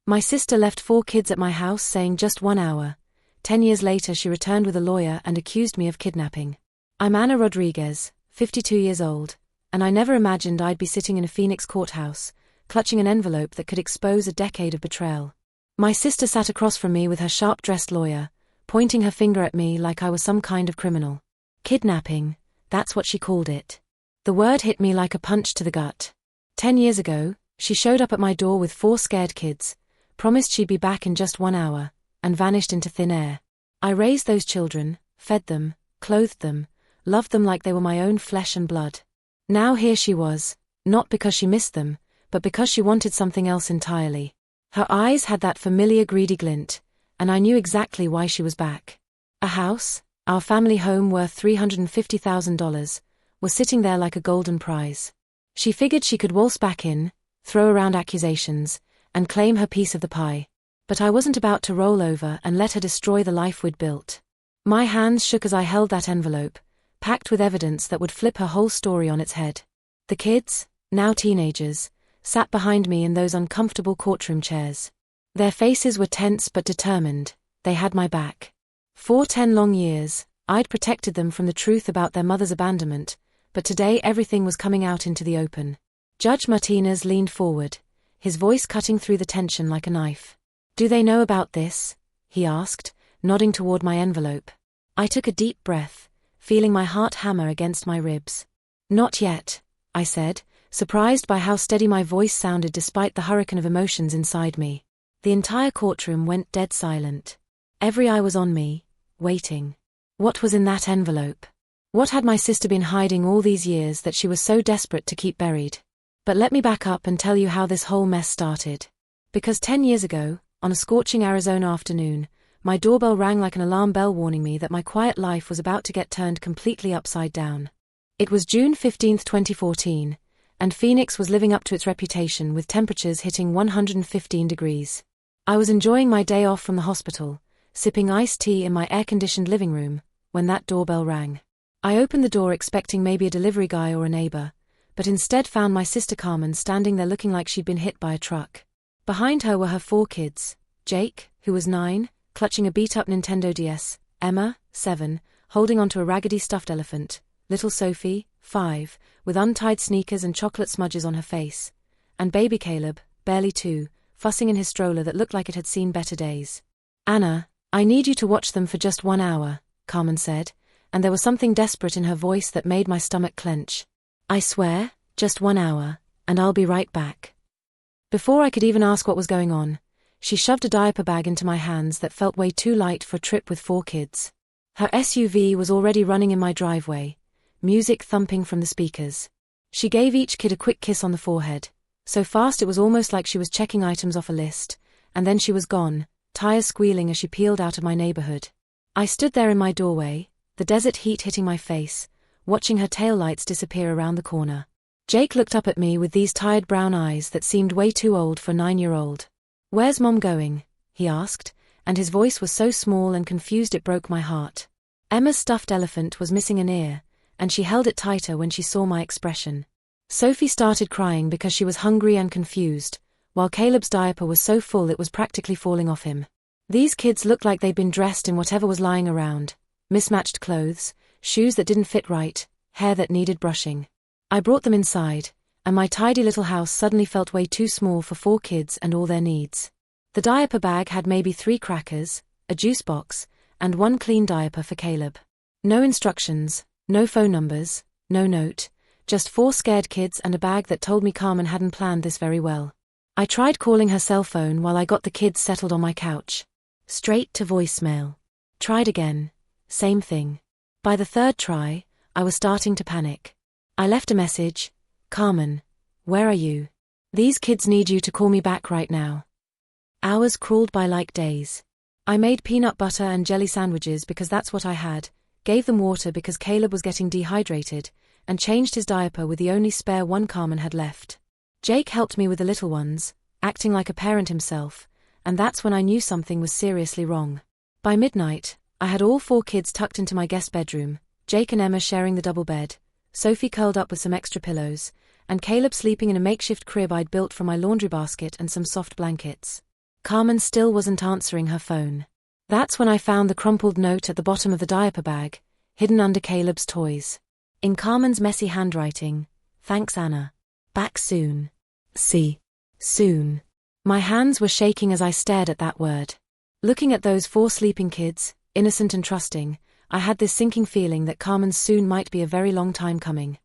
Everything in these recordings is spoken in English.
My sister left 4 kids at my house saying just 1 hour. 10 years later she returned with a lawyer and accused me of kidnapping. I'm Ana Rodriguez, 52 years old, and I never imagined I'd be sitting in a Phoenix courthouse, clutching an envelope that could expose a decade of betrayal. My sister sat across from me with her sharp-dressed lawyer, pointing her finger at me like I was some kind of criminal. Kidnapping, that's what she called it. The word hit me like a punch to the gut. 10 years ago, she showed up at my door with 4 scared kids, promised she'd be back in just 1 hour, and vanished into thin air. I raised those children, fed them, clothed them, loved them like they were my own flesh and blood. Now here she was, not because she missed them, but because she wanted something else entirely. Her eyes had that familiar greedy glint, and I knew exactly why she was back. A house, our family home worth $350,000, was sitting there like a golden prize. She figured she could waltz back in, throw around accusations, and claim her piece of the pie. But I wasn't about to roll over and let her destroy the life we'd built. My hands shook as I held that envelope, packed with evidence that would flip her whole story on its head. The kids, now teenagers, sat behind me in those uncomfortable courtroom chairs. Their faces were tense but determined. They had my back. For 10 long years, I'd protected them from the truth about their mother's abandonment, but today everything was coming out into the open. Judge Martinez leaned forward, his voice cutting through the tension like a knife. "Do they know about this?" he asked, nodding toward my envelope. I took a deep breath, feeling my heart hammer against my ribs. "Not yet," I said, surprised by how steady my voice sounded despite the hurricane of emotions inside me. The entire courtroom went dead silent. Every eye was on me, waiting. What was in that envelope? What had my sister been hiding all these years that she was so desperate to keep buried? But let me back up and tell you how this whole mess started. Because 10 years ago, on a scorching Arizona afternoon, my doorbell rang like an alarm bell warning me that my quiet life was about to get turned completely upside down. It was June 15, 2014, and Phoenix was living up to its reputation with temperatures hitting 115 degrees. I was enjoying my day off from the hospital, sipping iced tea in my air-conditioned living room, when that doorbell rang. I opened the door expecting maybe a delivery guy or a neighbor, but instead found my sister Carmen standing there looking like she'd been hit by a truck. Behind her were her 4 kids, Jake, who was 9, clutching a beat-up Nintendo DS, Emma, 7, holding onto a raggedy stuffed elephant, little Sophie, 5, with untied sneakers and chocolate smudges on her face, and baby Caleb, barely 2, fussing in his stroller that looked like it had seen better days. "Anna, I need you to watch them for just 1 hour, Carmen said, and there was something desperate in her voice that made my stomach clench. "I swear, just 1 hour, and I'll be right back." Before I could even ask what was going on, she shoved a diaper bag into my hands that felt way too light for a trip with 4 kids. Her SUV was already running in my driveway, music thumping from the speakers. She gave each kid a quick kiss on the forehead, so fast it was almost like she was checking items off a list, and then she was gone, tires squealing as she peeled out of my neighborhood. I stood there in my doorway, the desert heat hitting my face, watching her taillights disappear around the corner. Jake looked up at me with these tired brown eyes that seemed way too old for a 9-year-old. "Where's Mom going?" he asked, and his voice was so small and confused it broke my heart. Emma's stuffed elephant was missing an ear, and she held it tighter when she saw my expression. Sophie started crying because she was hungry and confused, while Caleb's diaper was so full it was practically falling off him. These kids looked like they'd been dressed in whatever was lying around, mismatched clothes, shoes that didn't fit right, hair that needed brushing. I brought them inside, and my tidy little house suddenly felt way too small for 4 kids and all their needs. The diaper bag had maybe 3 crackers, a juice box, and 1 clean diaper for Caleb. No instructions, no phone numbers, no note, just 4 scared kids and a bag that told me Carmen hadn't planned this very well. I tried calling her cell phone while I got the kids settled on my couch. Straight to voicemail. Tried again. Same thing. By the 3rd try, I was starting to panic. I left a message, "Carmen, where are you? These kids need you to call me back right now." Hours crawled by like days. I made peanut butter and jelly sandwiches because that's what I had, gave them water because Caleb was getting dehydrated, and changed his diaper with the only spare one Carmen had left. Jake helped me with the little ones, acting like a parent himself, and that's when I knew something was seriously wrong. By midnight, I had all 4 kids tucked into my guest bedroom, Jake and Emma sharing the double bed, Sophie curled up with some extra pillows, and Caleb sleeping in a makeshift crib I'd built from my laundry basket and some soft blankets. Carmen still wasn't answering her phone. That's when I found the crumpled note at the bottom of the diaper bag, hidden under Caleb's toys. In Carmen's messy handwriting, "Thanks, Anna. Back soon. See. Soon." My hands were shaking as I stared at that word. Looking at those 4 sleeping kids, innocent and trusting, I had this sinking feeling that Carmen's soon might be a very long time coming.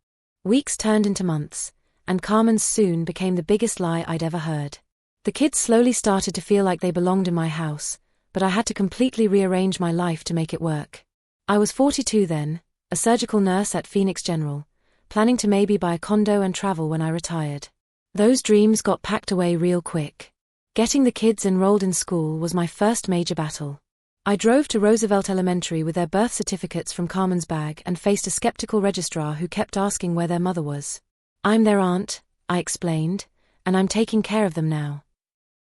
Weeks turned into months, and Carmen's soon became the biggest lie I'd ever heard. The kids slowly started to feel like they belonged in my house, but I had to completely rearrange my life to make it work. I was 42 then, a surgical nurse at Phoenix General, planning to maybe buy a condo and travel when I retired. Those dreams got packed away real quick. Getting the kids enrolled in school was my first major battle. I drove to Roosevelt Elementary with their birth certificates from Carmen's bag and faced a skeptical registrar who kept asking where their mother was. "I'm their aunt," I explained, "and I'm taking care of them now."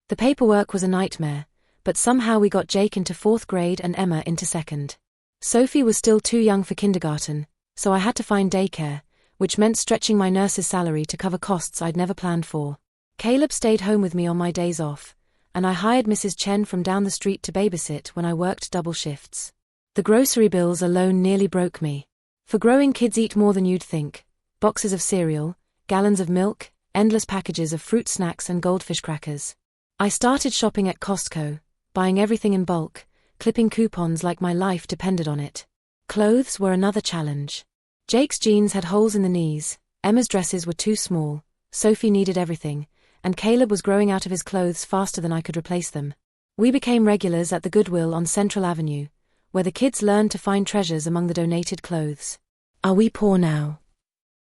The paperwork was a nightmare, but somehow we got Jake into 4th grade and Emma into 2nd. Sophie was still too young for kindergarten, so I had to find daycare, which meant stretching my nurse's salary to cover costs I'd never planned for. Caleb stayed home with me on my days off, and I hired Mrs. Chen from down the street to babysit when I worked double shifts. The grocery bills alone nearly broke me. For growing kids eat more than you'd think: boxes of cereal, gallons of milk, endless packages of fruit snacks and goldfish crackers. I started shopping at Costco, buying everything in bulk, clipping coupons like my life depended on it. Clothes were another challenge. Jake's jeans had holes in the knees, Emma's dresses were too small, Sophie needed everything, and Caleb was growing out of his clothes faster than I could replace them. We became regulars at the Goodwill on Central Avenue, where the kids learned to find treasures among the donated clothes. "Are we poor now?"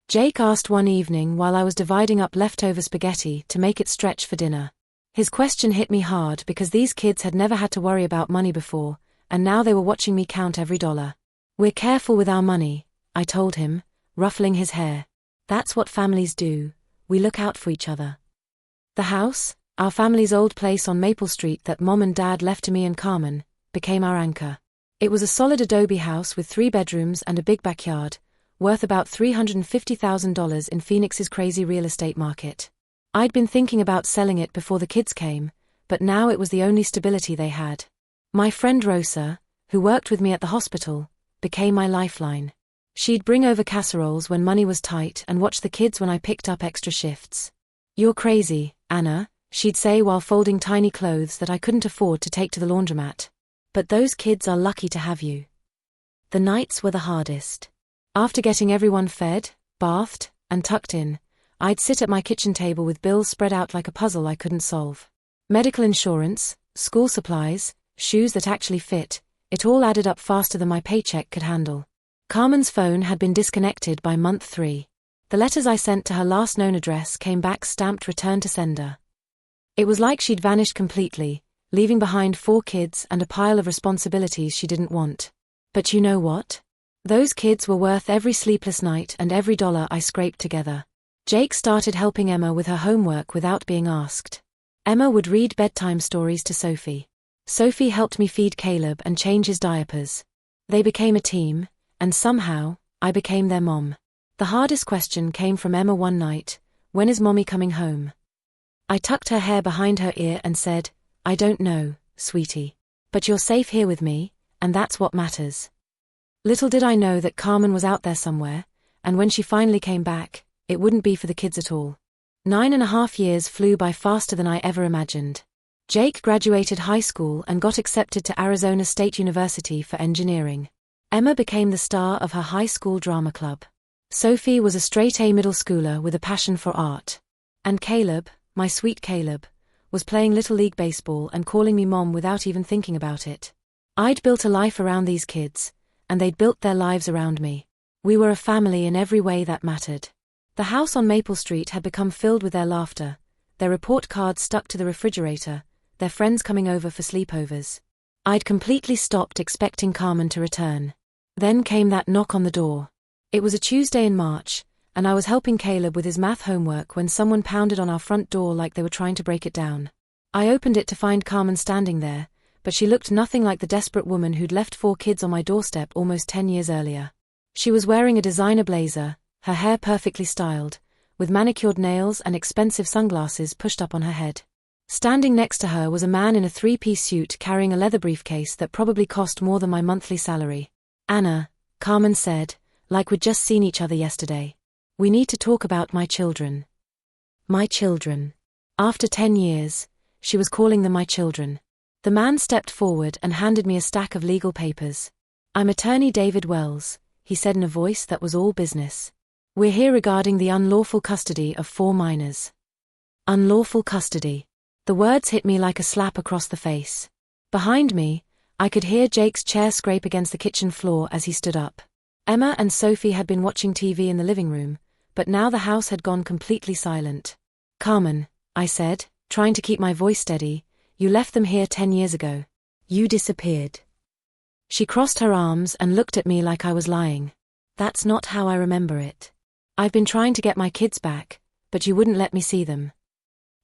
Jake asked one evening while I was dividing up leftover spaghetti to make it stretch for dinner. His question hit me hard because these kids had never had to worry about money before, and now they were watching me count every dollar. "We're careful with our money," I told him, ruffling his hair. "That's what families do, we look out for each other." The house, our family's old place on Maple Street that Mom and Dad left to me and Carmen, became our anchor. It was a solid adobe house with 3 bedrooms and a big backyard, worth about $350,000 in Phoenix's crazy real estate market. I'd been thinking about selling it before the kids came, but now it was the only stability they had. My friend Rosa, who worked with me at the hospital, became my lifeline. She'd bring over casseroles when money was tight and watch the kids when I picked up extra shifts. "You're crazy, Anna," she'd say while folding tiny clothes that I couldn't afford to take to the laundromat. "But those kids are lucky to have you." The nights were the hardest. After getting everyone fed, bathed, and tucked in, I'd sit at my kitchen table with bills spread out like a puzzle I couldn't solve. Medical insurance, school supplies, shoes that actually fit, it all added up faster than my paycheck could handle. Carmen's phone had been disconnected by month 3. The letters I sent to her last known address came back stamped return to sender. It was like she'd vanished completely, leaving behind 4 kids and a pile of responsibilities she didn't want. But you know what? Those kids were worth every sleepless night and every dollar I scraped together. Jake started helping Emma with her homework without being asked. Emma would read bedtime stories to Sophie. Sophie helped me feed Caleb and change his diapers. They became a team, and somehow, I became their mom. The hardest question came from Emma one night: "When is Mommy coming home?" I tucked her hair behind her ear and said, "I don't know, sweetie. But you're safe here with me, and that's what matters." Little did I know that Carmen was out there somewhere, and when she finally came back, it wouldn't be for the kids at all. 9.5 years flew by faster than I ever imagined. Jake graduated high school and got accepted to Arizona State University for engineering. Emma became the star of her high school drama club. Sophie was a straight-A middle schooler with a passion for art. And Caleb, my sweet Caleb, was playing Little League baseball and calling me Mom without even thinking about it. I'd built a life around these kids, and they'd built their lives around me. We were a family in every way that mattered. The house on Maple Street had become filled with their laughter, their report cards stuck to the refrigerator, their friends coming over for sleepovers. I'd completely stopped expecting Carmen to return. Then came that knock on the door. It was a Tuesday in March, and I was helping Caleb with his math homework when someone pounded on our front door like they were trying to break it down. I opened it to find Carmen standing there, but she looked nothing like the desperate woman who'd left 4 kids on my doorstep almost 10 years earlier. She was wearing a designer blazer, her hair perfectly styled, with manicured nails and expensive sunglasses pushed up on her head. Standing next to her was a man in a three-piece suit carrying a leather briefcase that probably cost more than my monthly salary. "Anna," Carmen said, like we'd just seen each other yesterday. "We need to talk about my children." My children. After 10 years, she was calling them my children. The man stepped forward and handed me a stack of legal papers. "I'm attorney David Wells," he said in a voice that was all business. "We're here regarding the unlawful custody of 4 minors. Unlawful custody. The words hit me like a slap across the face. Behind me, I could hear Jake's chair scrape against the kitchen floor as he stood up. Emma and Sophie had been watching TV in the living room, but now the house had gone completely silent. "Carmen," I said, trying to keep my voice steady, "you left them here 10 years ago. You disappeared." She crossed her arms and looked at me like I was lying. "That's not how I remember it. I've been trying to get my kids back, but you wouldn't let me see them."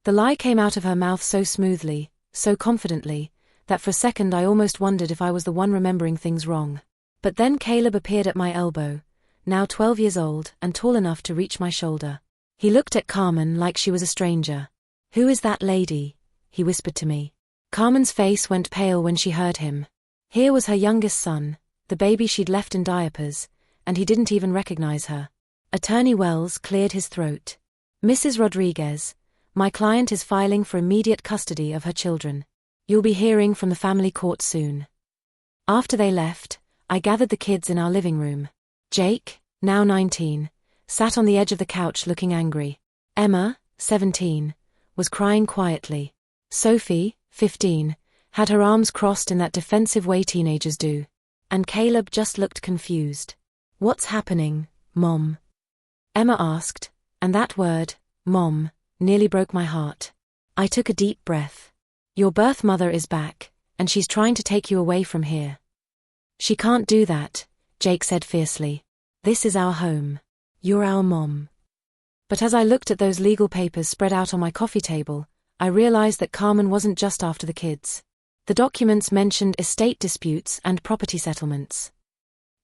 The lie came out of her mouth so smoothly, so confidently, that for a second I almost wondered if I was the one remembering things wrong. But then Caleb appeared at my elbow, now 12 years old and tall enough to reach my shoulder. He looked at Carmen like she was a stranger. "Who is that lady?" he whispered to me. Carmen's face went pale when she heard him. Here was her youngest son, the baby she'd left in diapers, and he didn't even recognize her. Attorney Wells cleared his throat. "Mrs. Rodriguez, my client is filing for immediate custody of her children. You'll be hearing from the family court soon." After they left, I gathered the kids in our living room. Jake, now 19, sat on the edge of the couch looking angry. Emma, 17, was crying quietly. Sophie, 15, had her arms crossed in that defensive way teenagers do. And Caleb just looked confused. "What's happening, Mom?" Emma asked, and that word, Mom, nearly broke my heart. I took a deep breath. "Your birth mother is back, and she's trying to take you away from here." "She can't do that," Jake said fiercely. "This is our home. You're our mom." But as I looked at those legal papers spread out on my coffee table, I realized that Carmen wasn't just after the kids. The documents mentioned estate disputes and property settlements.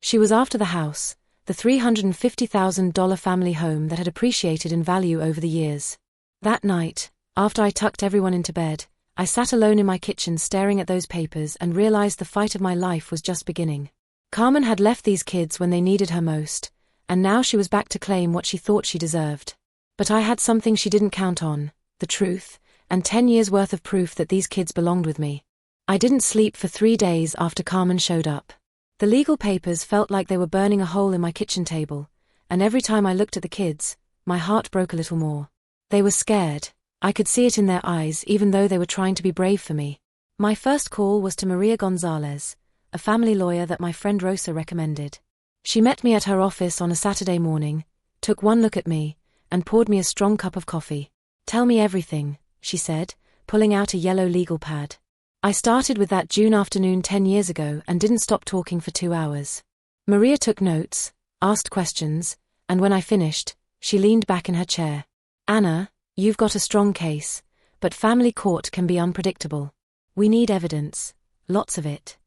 She was after the house, the $350,000 family home that had appreciated in value over the years. That night, after I tucked everyone into bed, I sat alone in my kitchen staring at those papers and realized the fight of my life was just beginning. Carmen had left these kids when they needed her most, and now she was back to claim what she thought she deserved. But I had something she didn't count on, the truth, and 10 years' worth of proof that these kids belonged with me. I didn't sleep for 3 days after Carmen showed up. The legal papers felt like they were burning a hole in my kitchen table, and every time I looked at the kids, my heart broke a little more. They were scared. I could see it in their eyes even though they were trying to be brave for me. My first call was to Maria Gonzalez, a family lawyer that my friend Rosa recommended. She met me at her office on a Saturday morning, took one look at me, and poured me a strong cup of coffee. "Tell me everything," she said, pulling out a yellow legal pad. I started with that June afternoon 10 years ago and didn't stop talking for 2 hours. Maria took notes, asked questions, and when I finished, she leaned back in her chair. "Anna, you've got a strong case, but family court can be unpredictable. We need evidence, lots of it."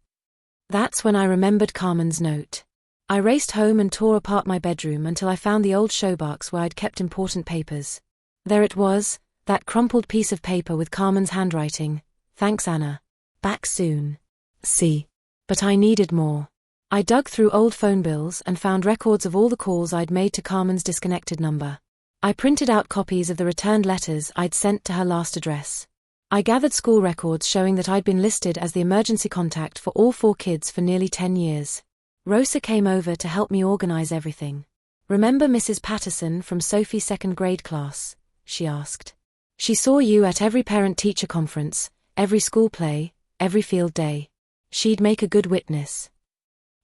That's when I remembered Carmen's note. I raced home and tore apart my bedroom until I found the old showbox where I'd kept important papers. There it was, that crumpled piece of paper with Carmen's handwriting. "Thanks, Anna. Back soon. See." But I needed more. I dug through old phone bills and found records of all the calls I'd made to Carmen's disconnected number. I printed out copies of the returned letters I'd sent to her last address. I gathered school records showing that I'd been listed as the emergency contact for all 4 kids for nearly 10 years. Rosa came over to help me organize everything. "Remember Mrs. Patterson from Sophie's 2nd grade class?" she asked. "She saw you at every parent-teacher conference, every school play, every field day. She'd make a good witness."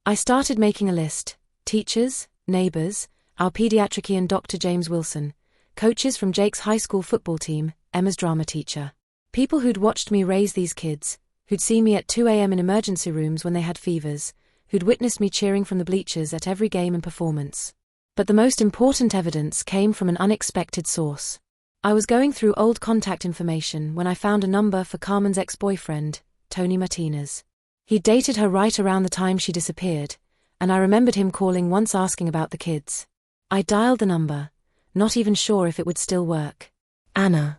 I started making a list: teachers, neighbors, our pediatrician Dr. James Wilson, coaches from Jake's high school football team, Emma's drama teacher. People who'd watched me raise these kids, who'd seen me at 2 a.m. in emergency rooms when they had fevers, who'd witnessed me cheering from the bleachers at every game and performance. But the most important evidence came from an unexpected source. I was going through old contact information when I found a number for Carmen's ex-boyfriend, Tony Martinez. He'd dated her right around the time she disappeared, and I remembered him calling once asking about the kids. I dialed the number, not even sure if it would still work. "Anna."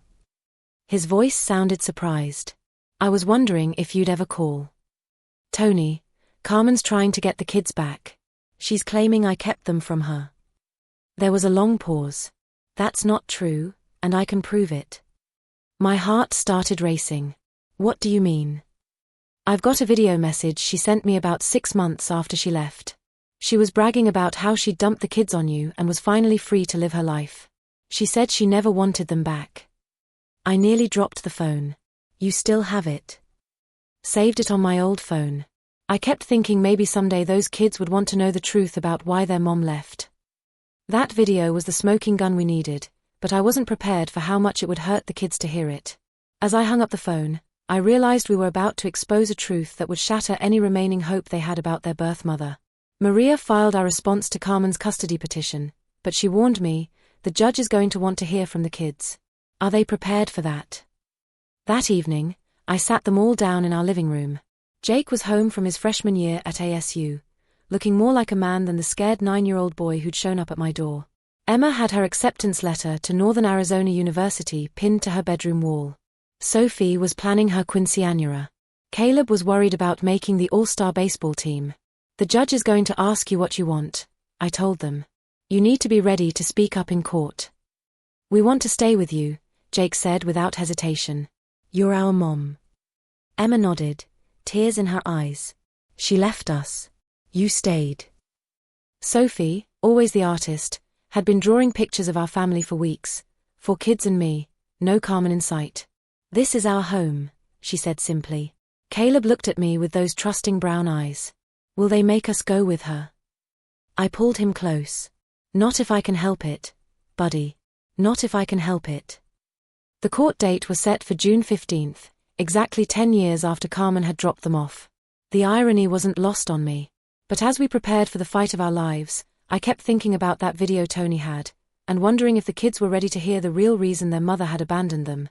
His voice sounded surprised. "I was wondering if you'd ever call." "Tony, Carmen's trying to get the kids back. She's claiming I kept them from her." There was a long pause. "That's not true, and I can prove it." My heart started racing. "What do you mean?" "I've got a video message she sent me about 6 months after she left. She was bragging about how she'd dumped the kids on you and was finally free to live her life. She said she never wanted them back." I nearly dropped the phone. "You still have it?" "Saved it on my old phone. I kept thinking maybe someday those kids would want to know the truth about why their mom left." That video was the smoking gun we needed, but I wasn't prepared for how much it would hurt the kids to hear it. As I hung up the phone, I realized we were about to expose a truth that would shatter any remaining hope they had about their birth mother. Maria filed our response to Carmen's custody petition, but she warned me, "The judge is going to want to hear from the kids. Are they prepared for that?" That evening, I sat them all down in our living room. Jake was home from his freshman year at ASU, looking more like a man than the scared 9-year-old boy who'd shown up at my door. Emma had her acceptance letter to Northern Arizona University pinned to her bedroom wall. Sophie was planning her quinceañera. Caleb was worried about making the all-star baseball team. "The judge is going to ask you what you want," I told them. "You need to be ready to speak up in court." "We want to stay with you," Jake said without hesitation. "You're our mom." Emma nodded, tears in her eyes. "She left us. You stayed." Sophie, always the artist, had been drawing pictures of our family for weeks. 4 kids and me, no Carmen in sight. "This is our home," she said simply. Caleb looked at me with those trusting brown eyes. "Will they make us go with her?" I pulled him close. "Not if I can help it, buddy. Not if I can help it." The court date was set for June 15th, exactly 10 years after Carmen had dropped them off. The irony wasn't lost on me. But as we prepared for the fight of our lives, I kept thinking about that video Tony had, and wondering if the kids were ready to hear the real reason their mother had abandoned them.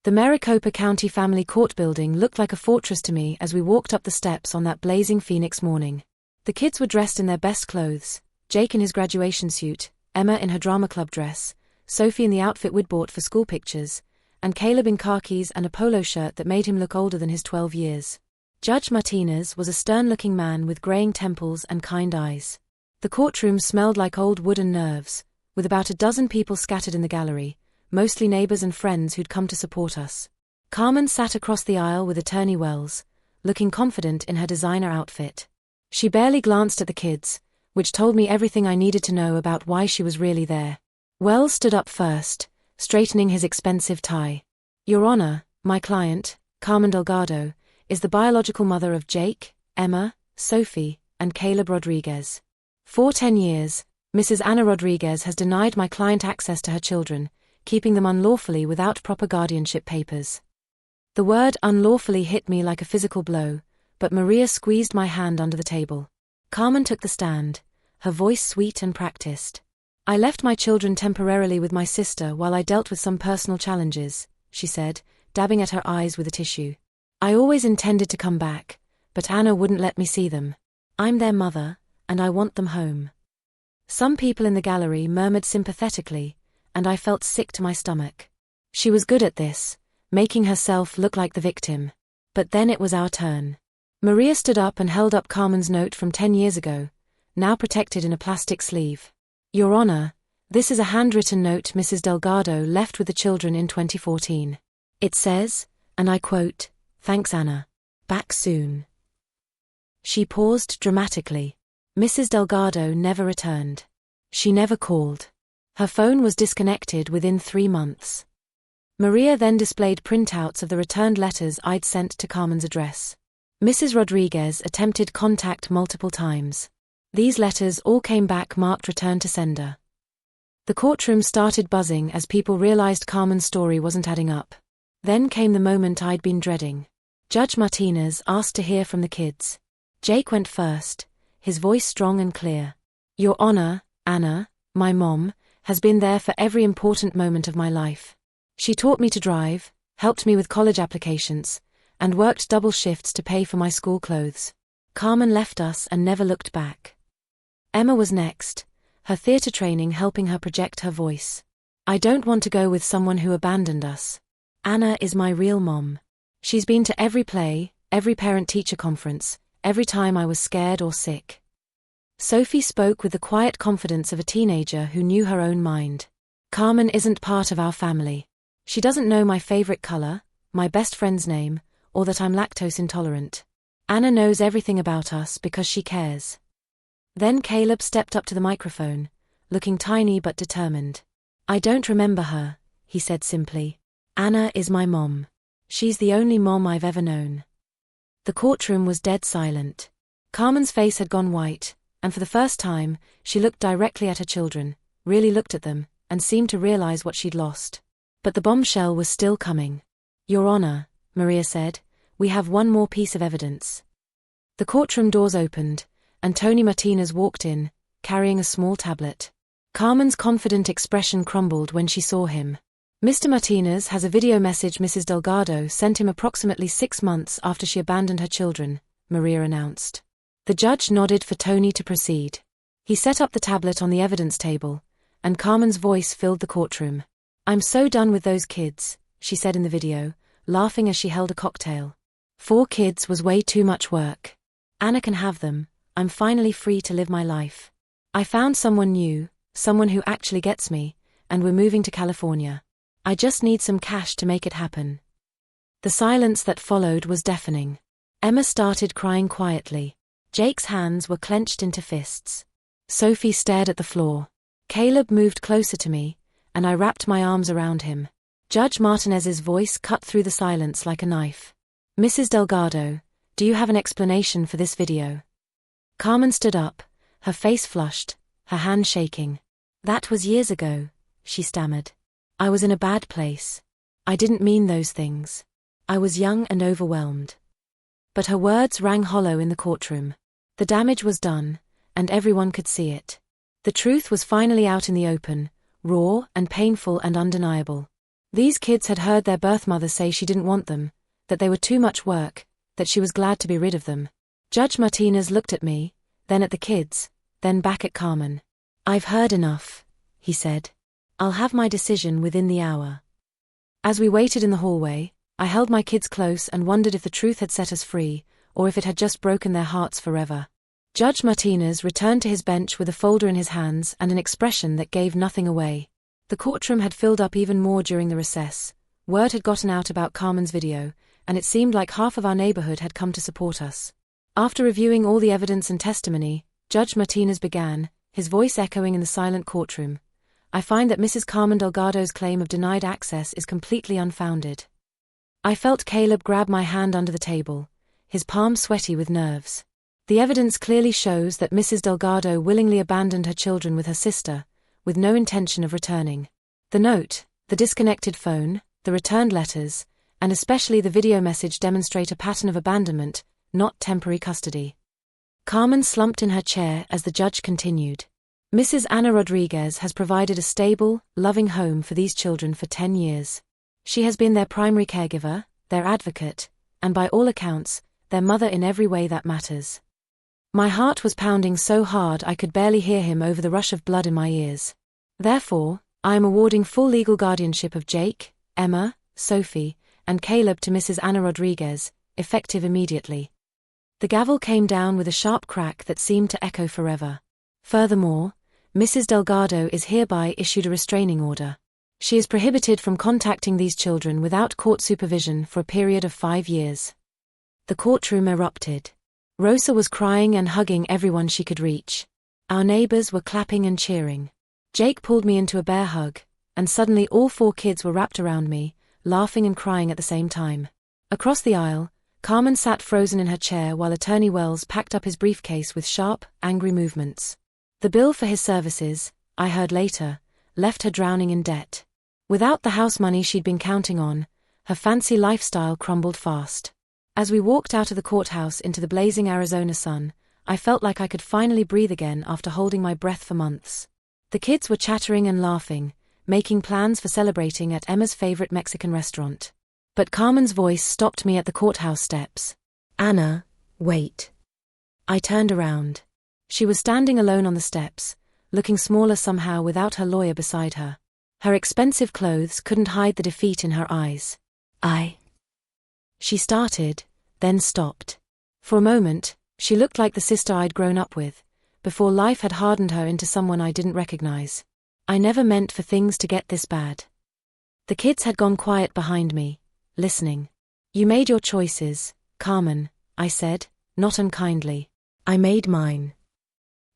The Maricopa County Family Court building looked like a fortress to me as we walked up the steps on that blazing Phoenix morning. The kids were dressed in their best clothes, Jake in his graduation suit, Emma in her drama club dress, Sophie in the outfit we'd bought for school pictures, and Caleb in khakis and a polo shirt that made him look older than his 12 years. Judge Martinez was a stern-looking man with graying temples and kind eyes. The courtroom smelled like old wood and nerves, with about a dozen people scattered in the gallery, mostly neighbors and friends who'd come to support us. Carmen sat across the aisle with Attorney Wells, looking confident in her designer outfit. She barely glanced at the kids, which told me everything I needed to know about why she was really there. Wells stood up first, straightening his expensive tie. "Your Honor, my client, Carmen Delgado, is the biological mother of Jake, Emma, Sophie, and Caleb Rodriguez. For 10 years, Mrs. Ana Rodriguez has denied my client access to her children, keeping them unlawfully without proper guardianship papers." The word unlawfully hit me like a physical blow, but Maria squeezed my hand under the table. Carmen took the stand, her voice sweet and practiced. "I left my children temporarily with my sister while I dealt with some personal challenges," she said, dabbing at her eyes with a tissue. "I always intended to come back, but Anna wouldn't let me see them. I'm their mother, and I want them home." Some people in the gallery murmured sympathetically, and I felt sick to my stomach. She was good at this, making herself look like the victim. But then it was our turn. Maria stood up and held up Carmen's note from 10 years ago, now protected in a plastic sleeve. "Your Honor, this is a handwritten note Mrs. Delgado left with the children in 2014. It says, and I quote, 'Thanks Anna. Back soon.'" She paused dramatically. Mrs. Delgado never returned. She never called. Her phone was disconnected within 3 months. Maria then displayed printouts of the returned letters I'd sent to Carmen's address. Mrs. Rodriguez attempted contact multiple times. These letters all came back marked return to sender. The courtroom started buzzing as people realized Carmen's story wasn't adding up. Then came the moment I'd been dreading. Judge Martinez asked to hear from the kids. Jake went first, his voice strong and clear. "Your Honor, Anna, my mom, has been there for every important moment of my life. She taught me to drive, helped me with college applications, and worked double shifts to pay for my school clothes. Carmen left us and never looked back." Emma was next, her theater training helping her project her voice. "I don't want to go with someone who abandoned us. Anna is my real mom. She's been to every play, every parent-teacher conference, every time I was scared or sick. Sophie spoke with the quiet confidence of a teenager who knew her own mind. Carmen isn't part of our family. She doesn't know my favorite color, my best friend's name, or that I'm lactose intolerant. Anna knows everything about us because she cares. Then Caleb stepped up to the microphone, looking tiny but determined. I don't remember her, he said simply. Anna is my mom. She's the only mom I've ever known. The courtroom was dead silent. Carmen's face had gone white, and for the first time, she looked directly at her children, really looked at them, and seemed to realize what she'd lost. But the bombshell was still coming. Your Honor, Maria said, we have one more piece of evidence. The courtroom doors opened, and Tony Martinez walked in, carrying a small tablet. Carmen's confident expression crumbled when she saw him. Mr. Martinez has a video message Mrs. Delgado sent him approximately 6 months after she abandoned her children, Maria announced. The judge nodded for Tony to proceed. He set up the tablet on the evidence table, and Carmen's voice filled the courtroom. I'm so done with those kids, she said in the video, laughing as she held a cocktail. 4 kids was way too much work. Anna can have them. I'm finally free to live my life. I found someone new, someone who actually gets me, and we're moving to California. I just need some cash to make it happen. The silence that followed was deafening. Emma started crying quietly. Jake's hands were clenched into fists. Sophie stared at the floor. Caleb moved closer to me, and I wrapped my arms around him. Judge Martinez's voice cut through the silence like a knife. Mrs. Delgado, do you have an explanation for this video? Carmen stood up, her face flushed, her hand shaking. That was years ago, she stammered. I was in a bad place. I didn't mean those things. I was young and overwhelmed. But her words rang hollow in the courtroom. The damage was done, and everyone could see it. The truth was finally out in the open, raw and painful and undeniable. These kids had heard their birth mother say she didn't want them, that they were too much work, that she was glad to be rid of them. Judge Martinez looked at me, then at the kids, then back at Carmen. I've heard enough, he said. I'll have my decision within the hour. As we waited in the hallway, I held my kids close and wondered if the truth had set us free, or if it had just broken their hearts forever. Judge Martinez returned to his bench with a folder in his hands and an expression that gave nothing away. The courtroom had filled up even more during the recess. Word had gotten out about Carmen's video, and it seemed like half of our neighborhood had come to support us. After reviewing all the evidence and testimony, Judge Martinez began, his voice echoing in the silent courtroom. I find that Mrs. Carmen Delgado's claim of denied access is completely unfounded. I felt Caleb grab my hand under the table, his palm sweaty with nerves. The evidence clearly shows that Mrs. Delgado willingly abandoned her children with her sister, with no intention of returning. The note, the disconnected phone, the returned letters, and especially the video message demonstrate a pattern of abandonment, not temporary custody. Carmen slumped in her chair as the judge continued. Mrs. Ana Rodriguez has provided a stable, loving home for these children for 10 years. She has been their primary caregiver, their advocate, and by all accounts, their mother in every way that matters. My heart was pounding so hard I could barely hear him over the rush of blood in my ears. Therefore, I am awarding full legal guardianship of Jake, Emma, Sophie, and Caleb to Mrs. Ana Rodriguez, effective immediately. The gavel came down with a sharp crack that seemed to echo forever. Furthermore, Mrs. Delgado is hereby issued a restraining order. She is prohibited from contacting these children without court supervision for a period of 5 years. The courtroom erupted. Rosa was crying and hugging everyone she could reach. Our neighbors were clapping and cheering. Jake pulled me into a bear hug, and suddenly all 4 kids were wrapped around me, laughing and crying at the same time. Across the aisle, Carmen sat frozen in her chair while Attorney Wells packed up his briefcase with sharp, angry movements. The bill for his services, I heard later, left her drowning in debt. Without the house money she'd been counting on, her fancy lifestyle crumbled fast. As we walked out of the courthouse into the blazing Arizona sun, I felt like I could finally breathe again after holding my breath for months. The kids were chattering and laughing, making plans for celebrating at Emma's favorite Mexican restaurant. But Carmen's voice stopped me at the courthouse steps. Anna, wait. I turned around. She was standing alone on the steps, looking smaller somehow without her lawyer beside her. Her expensive clothes couldn't hide the defeat in her eyes. She started, then stopped. For a moment, she looked like the sister I'd grown up with, before life had hardened her into someone I didn't recognize. I never meant for things to get this bad. The kids had gone quiet behind me, listening. You made your choices, Carmen, I said, not unkindly. I made mine.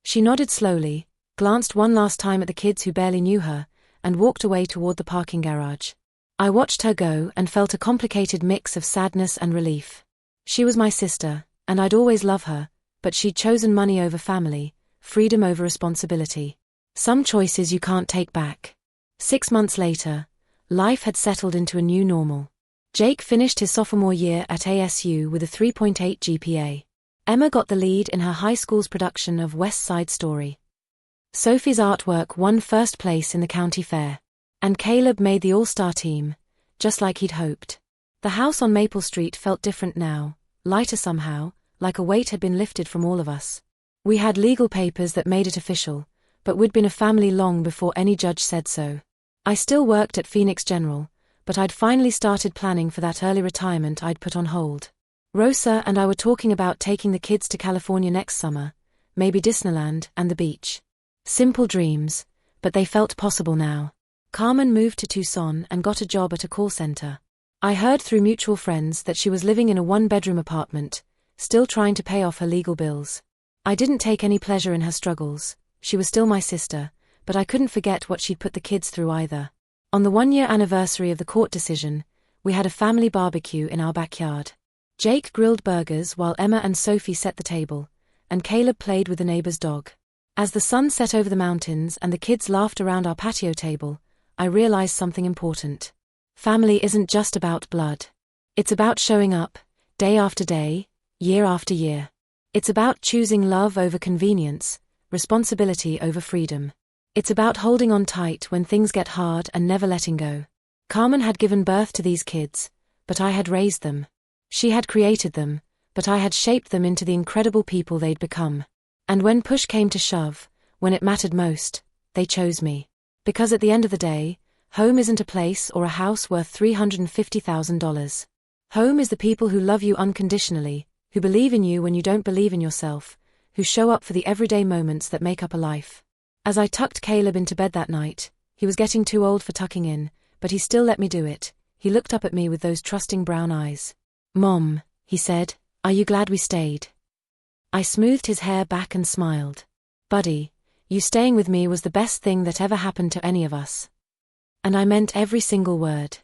She nodded slowly, glanced one last time at the kids who barely knew her, and walked away toward the parking garage. I watched her go and felt a complicated mix of sadness and relief. She was my sister, and I'd always love her, but she'd chosen money over family, freedom over responsibility. Some choices you can't take back. 6 months later, life had settled into a new normal. Jake finished his sophomore year at ASU with a 3.8 GPA. Emma got the lead in her high school's production of West Side Story. Sophie's artwork won first place in the county fair. And Caleb made the all-star team, just like he'd hoped. The house on Maple Street felt different now, lighter somehow, like a weight had been lifted from all of us. We had legal papers that made it official, but we'd been a family long before any judge said so. I still worked at Phoenix General, but I'd finally started planning for that early retirement I'd put on hold. Rosa and I were talking about taking the kids to California next summer, maybe Disneyland and the beach. Simple dreams, but they felt possible now. Carmen moved to Tucson and got a job at a call center. I heard through mutual friends that she was living in a one-bedroom apartment, still trying to pay off her legal bills. I didn't take any pleasure in her struggles. She was still my sister, but I couldn't forget what she'd put the kids through either. On the 1-year anniversary of the court decision, we had a family barbecue in our backyard. Jake grilled burgers while Emma and Sophie set the table, and Caleb played with the neighbor's dog. As the sun set over the mountains and the kids laughed around our patio table, I realized something important. Family isn't just about blood. It's about showing up, day after day, year after year. It's about choosing love over convenience, responsibility over freedom. It's about holding on tight when things get hard and never letting go. Carmen had given birth to these kids, but I had raised them. She had created them, but I had shaped them into the incredible people they'd become. And when push came to shove, when it mattered most, they chose me. Because at the end of the day, home isn't a place or a house worth $350,000. Home is the people who love you unconditionally, who believe in you when you don't believe in yourself, who show up for the everyday moments that make up a life. As I tucked Caleb into bed that night, he was getting too old for tucking in, but he still let me do it. He looked up at me with those trusting brown eyes. "Mom," he said, "are you glad we stayed?" I smoothed his hair back and smiled. "Buddy, you staying with me was the best thing that ever happened to any of us." And I meant every single word.